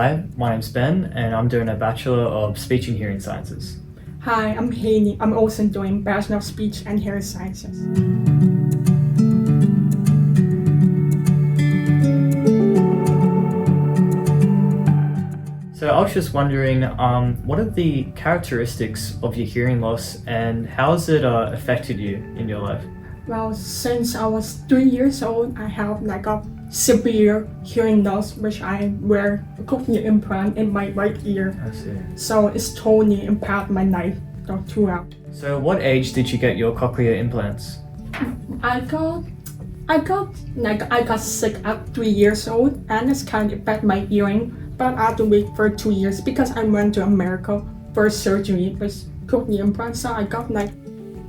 Hi, my name's Ben, and I'm doing a Bachelor of Speech and Hearing Sciences. Hi, I'm Hayley. I'm also doing Bachelor of Speech and Hearing Sciences. So I was just wondering, what are the characteristics of your hearing loss, and how has it affected you in your life? Well, since I was 3 years old, I have like a severe hearing loss, which I wear a cochlear implant in my right ear. I see. So it's totally impacted my life throughout. So what age did you get your cochlear implants? I got sick at 3 years old, and it's kind of affected my hearing. But I had to wait for 2 years because I went to America for surgery with cochlear implants. So I got like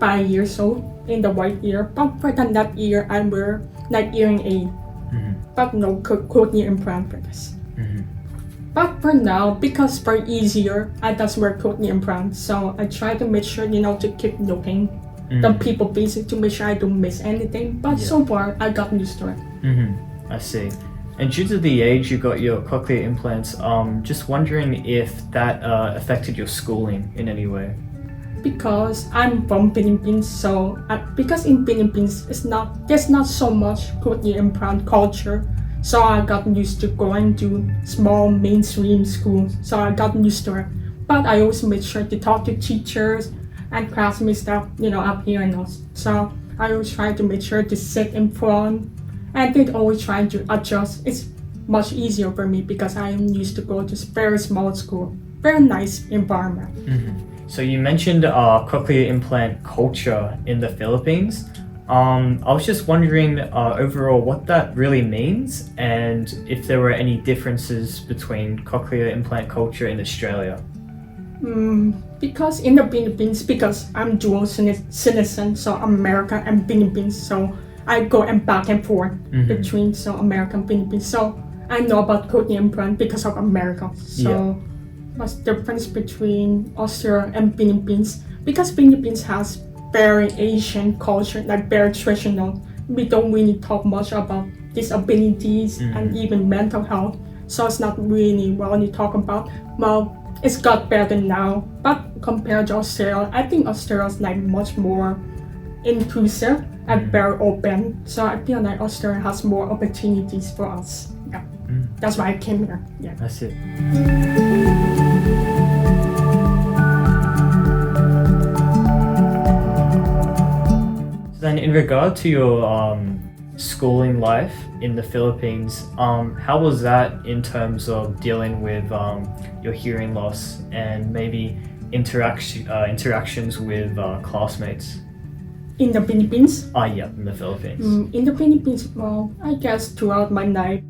5 years old in the right ear. But for the left ear, I wear like hearing aid, but no cochlear implant for this. But for now, because for easier, I just wear cochlear implants. So I try to make sure, to keep looking the people basic to make sure I don't miss anything. But so far, I got used to it. I see. And due to the age you got your cochlear implants, just wondering if that affected your schooling in any way. Because I'm from Philippines, so because in Philippines there's not so much cochlear implant culture, so I got used to going to small mainstream schools, so I got used to it. But I always made sure to talk to teachers and classmates that up here and us. So I always try to make sure to sit in front, and they always try to adjust. It's much easier for me because I am used to go to very small school, very nice environment. So you mentioned cochlear implant culture in the Philippines. I was just wondering overall what that really means, and if there were any differences between cochlear implant culture in Australia. Because in the Philippines, because I'm dual citizen, so American and Philippines, so I go back and forth between American and Philippines. So I know about cochlear implant because of America. So what's the difference between Australia and Philippines? Because Philippines has very Asian culture, like very traditional. We don't really talk much about disabilities and even mental health. So it's not really what you talk about. Well, it's got better now, but compared to Australia, I think Australia is like much more inclusive and very open. So I feel like Australia has more opportunities for us. Yeah, that's why I came here. Yeah, That's it. Then in regard to your schooling life in the Philippines, how was that in terms of dealing with your hearing loss and maybe interactions with classmates? in the Philippines. Yeah, in the Philippines. In the Philippines, well, I guess throughout my life,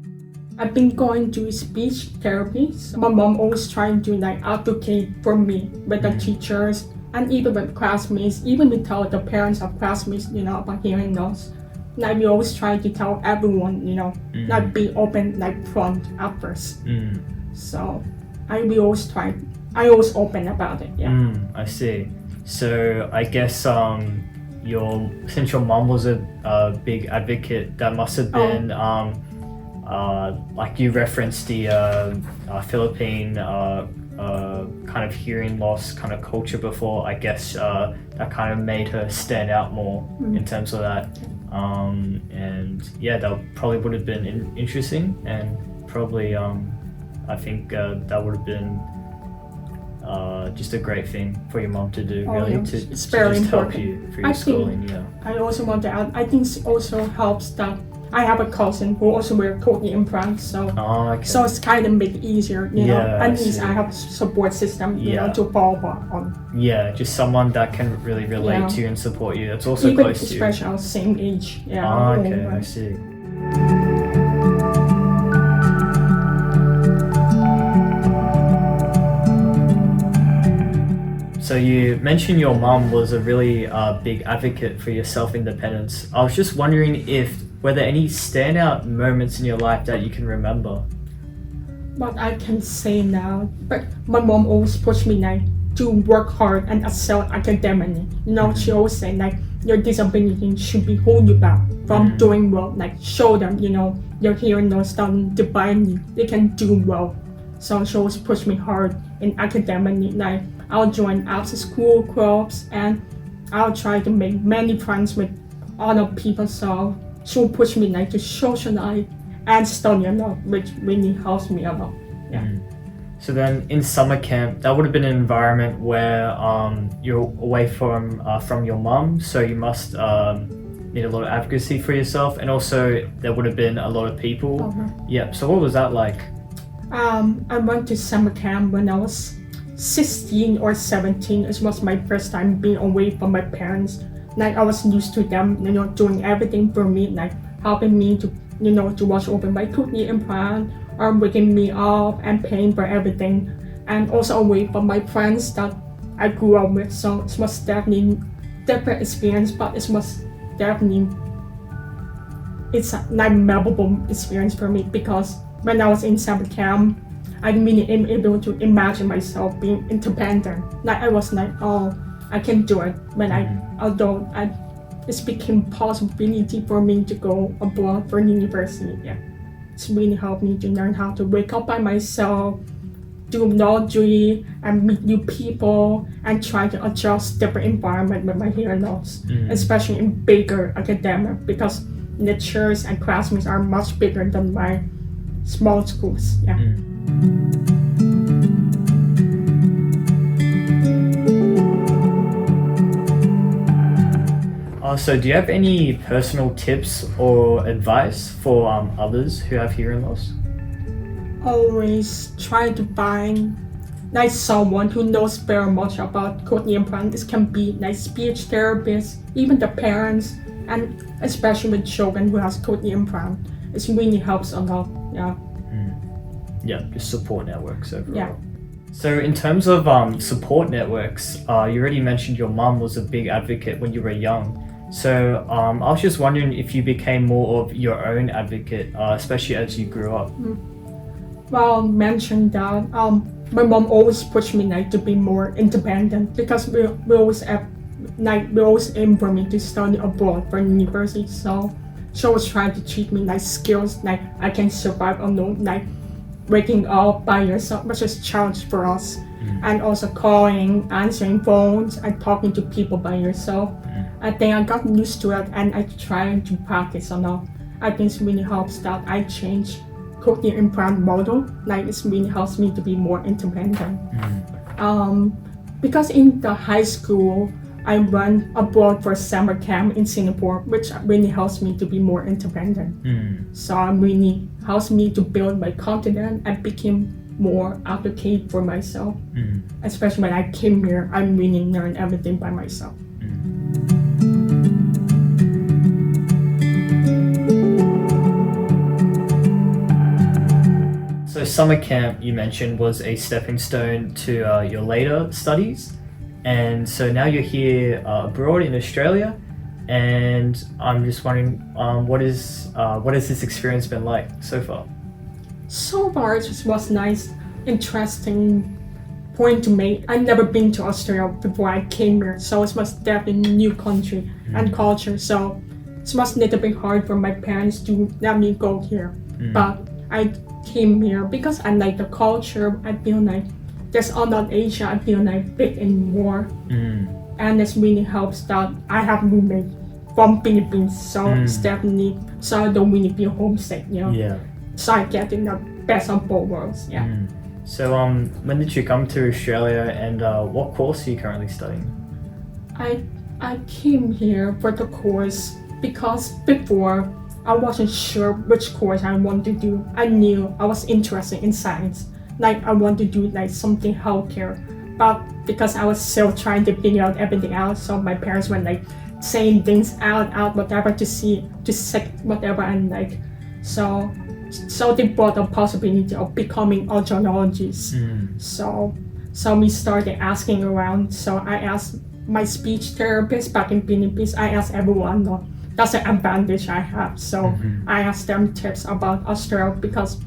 I've been going to speech therapy. So my mom always trying to advocate for me with the teachers and even with classmates, even without the parents of classmates, about hearing loss. Like we always try to tell everyone, not be open front at first. So I always open about it. Yeah. I see. So I guess since your mom was a big advocate, that must have been like you referenced the Philippine kind of hearing loss kind of culture before. I guess that kind of made her stand out more in terms of that. And yeah, that probably would have been interesting, and probably I think that would have been just a great thing for your mom to do, really, to it's very just help important. you for your schooling. I also want to add, I think it also helps that I have a cousin who also wears cochlear implants, so so it's kind of make it easier, at least I have a support system, to fall on. Yeah, just someone that can really relate to you and support you. That's also even close to you. especially our same age. Okay, I see. So you mentioned your mom was a really big advocate for your self-independence. I was just wondering were there any standout moments in your life that you can remember? What I can say now, but my mom always pushed me to work hard and excel academically. She always say your disability should be hold you back from doing well. Show them, your hearing loss doesn't define you. They can do well. So she always pushed me hard in academic. Like I'll join after school clubs and I'll try to make many friends with other people. So she'll push me like to socialize and study a lot, which really helps me a lot. Yeah. So then in summer camp, that would have been an environment where you're away from your mum, so you must need a lot of advocacy for yourself, and also there would have been a lot of people. Yep. So what was that like? I went to summer camp when I was 16 or 17. It was my first time being away from my parents. Like I was used to them, doing everything for me, like helping me to, to watch over my cochlear implant or waking me up and paying for everything, and also away from my friends that I grew up with. So it was definitely different experience, but it was definitely it's a like memorable experience for me, because when I was in summer camp, I really am able to imagine myself being independent. Like I was like, oh, I can do it. When it became possibility for me to go abroad for university. Yeah, it's really helped me to learn how to wake up by myself, do laundry, and meet new people, and try to adjust different environment with my hearing loss, especially in bigger academic, because lectures and classrooms are much bigger than my small schools. Yeah. So do you have any personal tips or advice for others who have hearing loss? Always try to find like someone who knows very much about cochlear implant. This can be like speech therapists, even the parents, and especially with children who has cochlear implant. It really helps a lot. Yeah. Yeah, just support networks overall. Yeah. So in terms of support networks, you already mentioned your mom was a big advocate when you were young. So I was just wondering if you became more of your own advocate, especially as you grew up. Well, mentioned that my mom always pushed me like to be more independent, because we always aim for me to study abroad for university. So she always tried to teach me like skills like I can survive alone, like waking up by yourself, which is a challenge for us, and also calling, answering phones, and talking to people by yourself. I think I got used to it, and I try to practice a lot. I think it really helps that I change cochlear implant model. Like it really helps me to be more independent. Because in the high school, I went abroad for summer camp in Singapore, which really helps me to be more independent. So it really helps me to build my confidence and become more advocate for myself. Especially when I came here, I really learned everything by myself. So summer camp, you mentioned, was a stepping stone to your later studies. And so now you're here abroad in Australia, and I'm just wondering, what has this experience been like so far? So far, it just was nice, interesting point to make. I've never been to Australia before I came here, so it was definitely a new country and culture. So it was a little bit hard for my parents to let me go here, but I came here because I like the culture. I feel like there's all that Asia, I feel like big and more, and this really helps that I have roommates from Philippines, so it's definitely, so I don't really feel homesick, Yeah. So I get in the best of both worlds. Yeah. So when did you come to Australia, and what course are you currently studying? I came here for the course because before I wasn't sure which course I wanted to do. I knew I was interested in science. Like I want to do like something healthcare, but because I was still trying to figure out everything out, so my parents were like saying things out whatever to check whatever, and like so they brought the possibility of becoming audiologist. So we started asking around. So I asked my speech therapist back in Philippines. I asked everyone. That's an advantage I have. So I asked them tips about Australia, because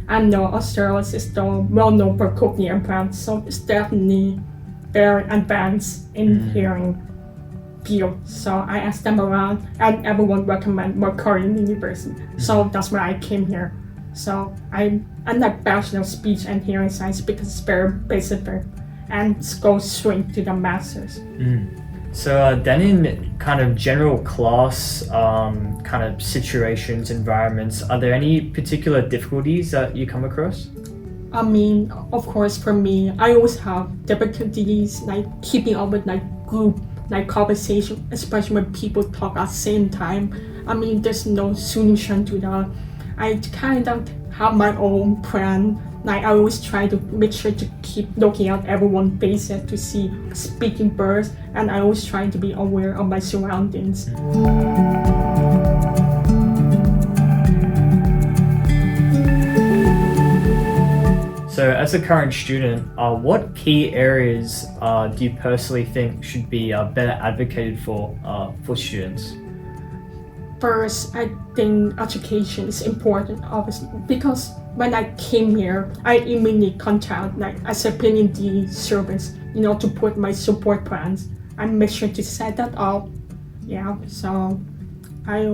I know Australia is still well known for cochlear implants, so it's definitely very advanced in hearing field. So I asked them around, and everyone recommend Macquarie University. So that's why I came here. So I'm like Bachelor of Speech and Hearing Science because it's very basic and goes straight to the master's. So then in kind of general class kind of situations, environments, are there any particular difficulties that you come across? I mean, of course, for me, I always have difficulties like keeping up with like group like conversation, especially when people talk at the same time. I mean, there's no solution to that. I kind of have my own plan. Like I always try to make sure to keep looking at everyone's faces to see speaking birds, and I always try to be aware of my surroundings. So as a current student, what key areas do you personally think should be better advocated for students? First, I think education is important, obviously, because when I came here, I immediately contact like a disability service, to put my support plans. I make sure to set that up. Yeah, so I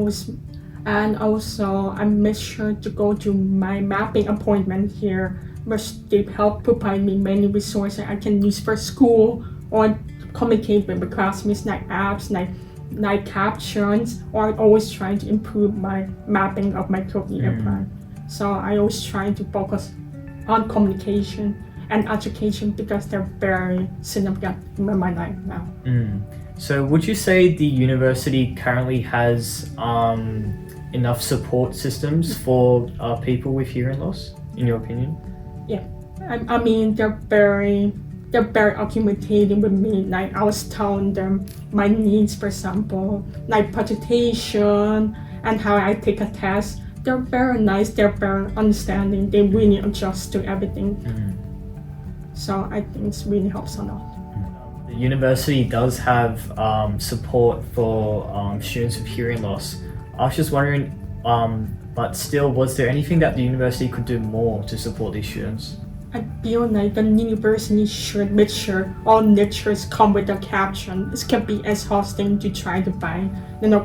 make sure to go to my mapping appointment here, which they help provide me many resources I can use for school or communicate with my classmates, like apps, like captions, or always trying to improve my mapping of my cochlear implant. So I always try to focus on communication and education because they're very significant in my life now. So would you say the university currently has enough support systems for people with hearing loss, in your opinion? Yeah, I mean they're very accommodating with me. Like I was telling them my needs, for example, like presentation and how I take a test. They're very nice, they're very understanding, they really adjust to everything. So I think it really helps a lot. The university does have support for students with hearing loss. I was just wondering, but still, was there anything that the university could do more to support these students? I feel like the university should make sure all lectures come with a caption. It can be exhausting to try to find,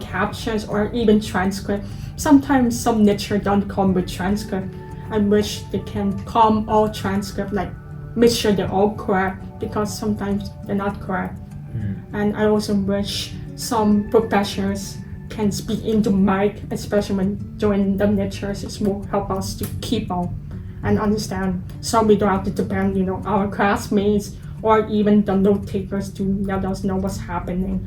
captions or even transcript. Sometimes some lectures don't come with transcript. I wish they can come all transcript, like make sure they're all correct, because sometimes they're not correct. And I also wish some professors can speak into mic, especially when during the lectures. It will help us to keep up and understand, so we don't have to depend, our classmates or even the note takers to let us know what's happening.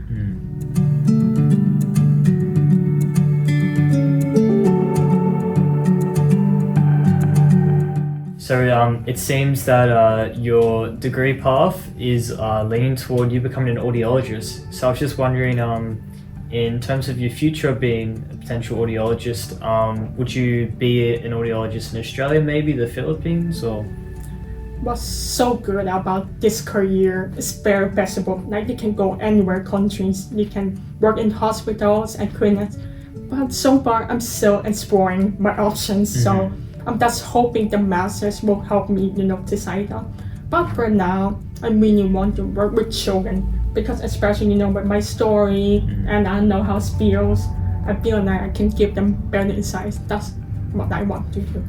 So it seems that your degree path is leaning toward you becoming an audiologist. So I was just wondering, in terms of your future being a potential audiologist, would you be an audiologist in Australia, maybe the Philippines, or? What's so good about this career is very flexible. Like you can go anywhere countries, you can work in hospitals and clinics. But so far, I'm still exploring my options. So I'm just hoping the masters will help me, decide that. But for now, I really want to work with children because, especially, with my story and I know how it feels, I feel like I can give them better insights. That's what I want to do.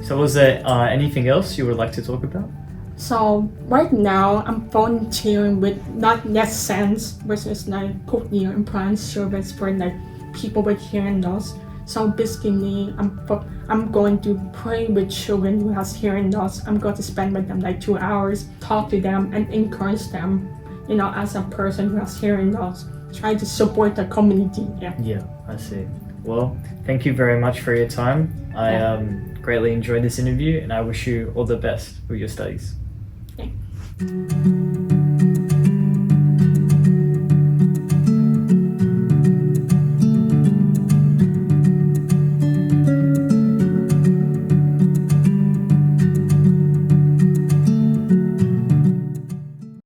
So was there anything else you would like to talk about? So right now, I'm volunteering with NetSense, which is like cochlear implant service for like people with hearing loss. So basically, I'm going to pray with children who has hearing loss. I'm going to spend with them like 2 hours, talk to them and encourage them, as a person who has hearing loss, try to support the community. Yeah, I see. Well, thank you very much for your time. I greatly enjoyed this interview and I wish you all the best with your studies. Yeah.